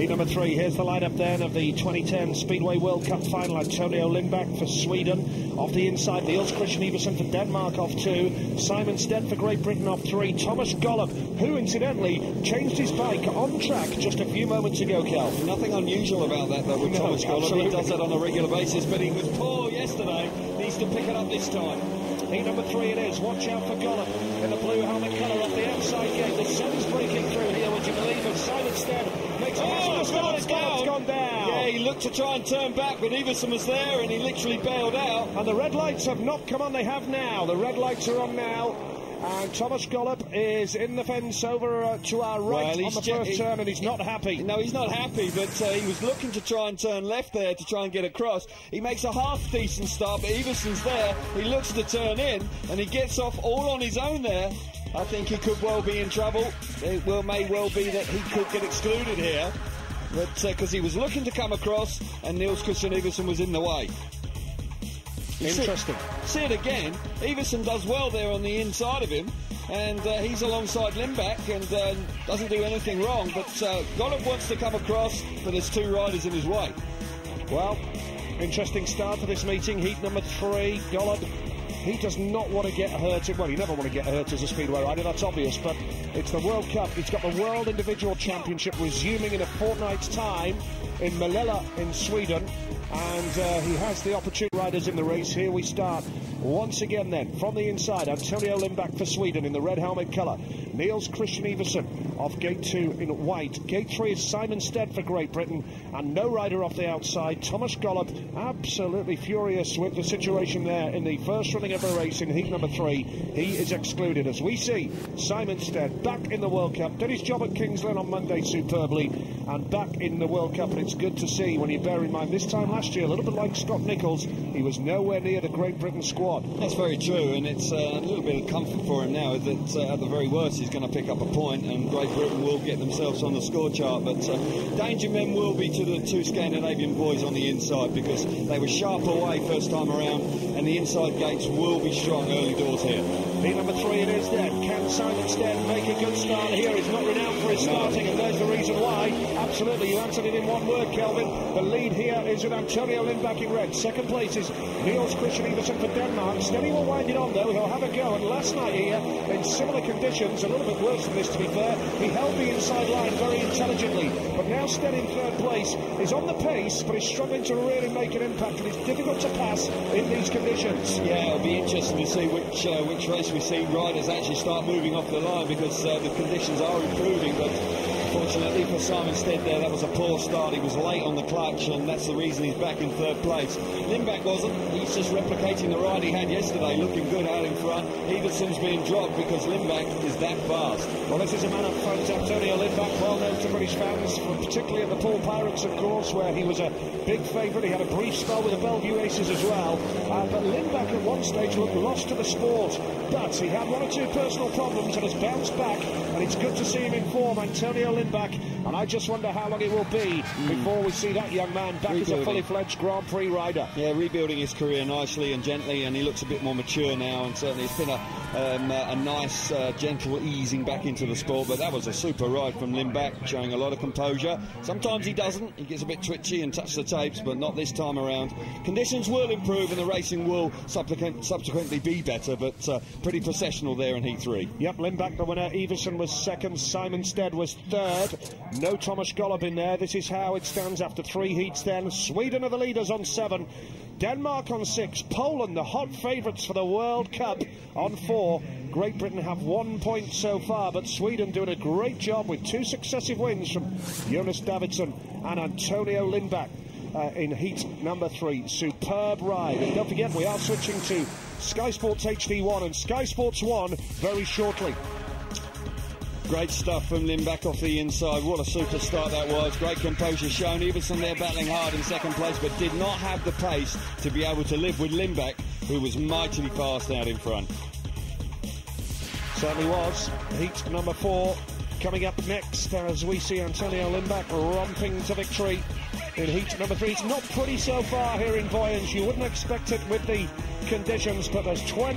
Heat number 3, here's the lineup then of the 2010 Speedway World Cup final. Antonio Lindback for Sweden. Off the inside, Niels Christian Iversen for Denmark off 2. Simon Stead for Great Britain off 3. Thomas Gollop, who incidentally changed his bike on track just a few moments ago, Cal. Nothing unusual about that though with Thomas Gollop. He does that on a regular basis, but he was poor yesterday. Needs to pick it up this time. Heat number 3 it is. Watch out for Gollop in the blue helmet colour off the outside gate. The sun's breaking through here, would you believe it? Simon Stead makes a pass. Gollop's gone down. Yeah, he looked to try and turn back, but Iversen was there and he literally bailed out. And the red lights have not come on, they have now. The red lights are on now. And Thomas Gollop is in the fence over to our right on the first turn, and he's not happy. No, he's not happy, but he was looking to try and turn left there to try and get across. He makes a half-decent start, but Iversen's there. He looks to turn in, and he gets off all on his own there. I think he could well be in trouble. It may well be that he could get excluded here, but because he was looking to come across, and Niels Christian Iversen was in the way. Interesting. See it again. Iversen does well there on the inside of him, and he's alongside Lindback and doesn't do anything wrong, but Gollop wants to come across, but there's 2 riders in his way. Well, interesting start for this meeting. Heat number 3, Gollop. He does not want to get hurt. Well, you never want to get hurt as a Speedway rider, that's obvious, but it's the World Cup. He's got the World Individual Championship resuming in a fortnight's time in Malilla in Sweden, and he has the opportunity. Riders in the race. Here we start once again then from the inside. Antonio Lindback for Sweden in the red helmet colour. Niels Christian Iversen off gate 2 in white. Gate 3 is Simon Stead for Great Britain, and no rider off the outside. Thomas Gollop absolutely furious with the situation there in the first running of the race in heat number 3. He is excluded as we see Simon Stead back in the World Cup. Did his job at Kings Lynn on Monday superbly, and back in the World Cup, and it's good to see when you bear in mind this time last year, a little bit like Scott Nichols, he was nowhere near the Great Britain squad. That's very true, and it's a little bit of comfort for him now that at the very worst he's going to pick up a point and Great Britain will get themselves on the score chart, but danger men will be to the 2 Scandinavian boys on the inside because they were sharp away first time around, and the inside gates will be strong early doors here. Heat number 3 it is then. Can Simon Stead make a good start here? He's not renowned for his starting, and there's the reason why. Absolutely, you answered it in one word, Kelvin. The lead here is with Antonio Lindback in red. Second place is Niels Christian Iversen for Denmark. Steady will wind it on though, he'll have a go, and last night here, in similar conditions, a little bit worse than this to be fair, he held the inside line very intelligently, but now Stead in third place is on the pace, but is struggling to really make an impact, and it's difficult to pass in these conditions. Yeah, it'll be interesting to see which race we see riders actually start moving off the line, because the conditions are improving, but unfortunately for Simon Stead there, that was a poor start. He was late on the clutch, and that's the reason he's back in third place. Lindback wasn't. He's just replicating the ride he had yesterday, looking good out in front. Iversen's being dropped because Lindback is that fast. Well, this is a man up front, Antonio Lindback, well known to British fans, particularly at the Paul Pirates, of course, where he was a big favourite. He had a brief spell with the Bellevue Aces as well. But Lindback at one stage looked lost to the sport, but he had 1 or 2 personal problems and has bounced back, and it's good to see him in form, Antonio Lindback, and I just wonder how long it will be before we see that young man back as a fully fledged Grand Prix rider. Yeah, rebuilding his career nicely and gently, and he looks a bit more mature now, and certainly it's been a nice gentle easing back into the sport. But that was a super ride from Lindback, showing a lot of composure. Sometimes he doesn't, he gets a bit twitchy and touch the tapes, but not this time around. Conditions will improve and the racing will subsequently be better, but pretty processional there in heat 3. Yep, Lindback the winner, Iversen was second, Simon Stead was third. No Thomas Gollop in there. This is how it stands after 3 heats then. Sweden are the leaders on 7, Denmark on 6, Poland the hot favourites for the World Cup on 4. Great Britain have 1 point so far, but Sweden doing a great job with 2 successive wins from Jonas Davidsson and Antonio Lindback in heat number 3. Superb ride, and don't forget we are switching to Sky Sports HD1 and Sky Sports 1 very shortly. Great stuff from Lindback off the inside. What a super start that was. Great composure shown. Iversen there battling hard in second place, but did not have the pace to be able to live with Lindback, who was mightily fast out in front. Certainly was. Heat number 4 coming up next as we see Antonio Lindback romping to victory in heat number 3. It's not pretty so far here in Vojens. You wouldn't expect it with the conditions, but there's 20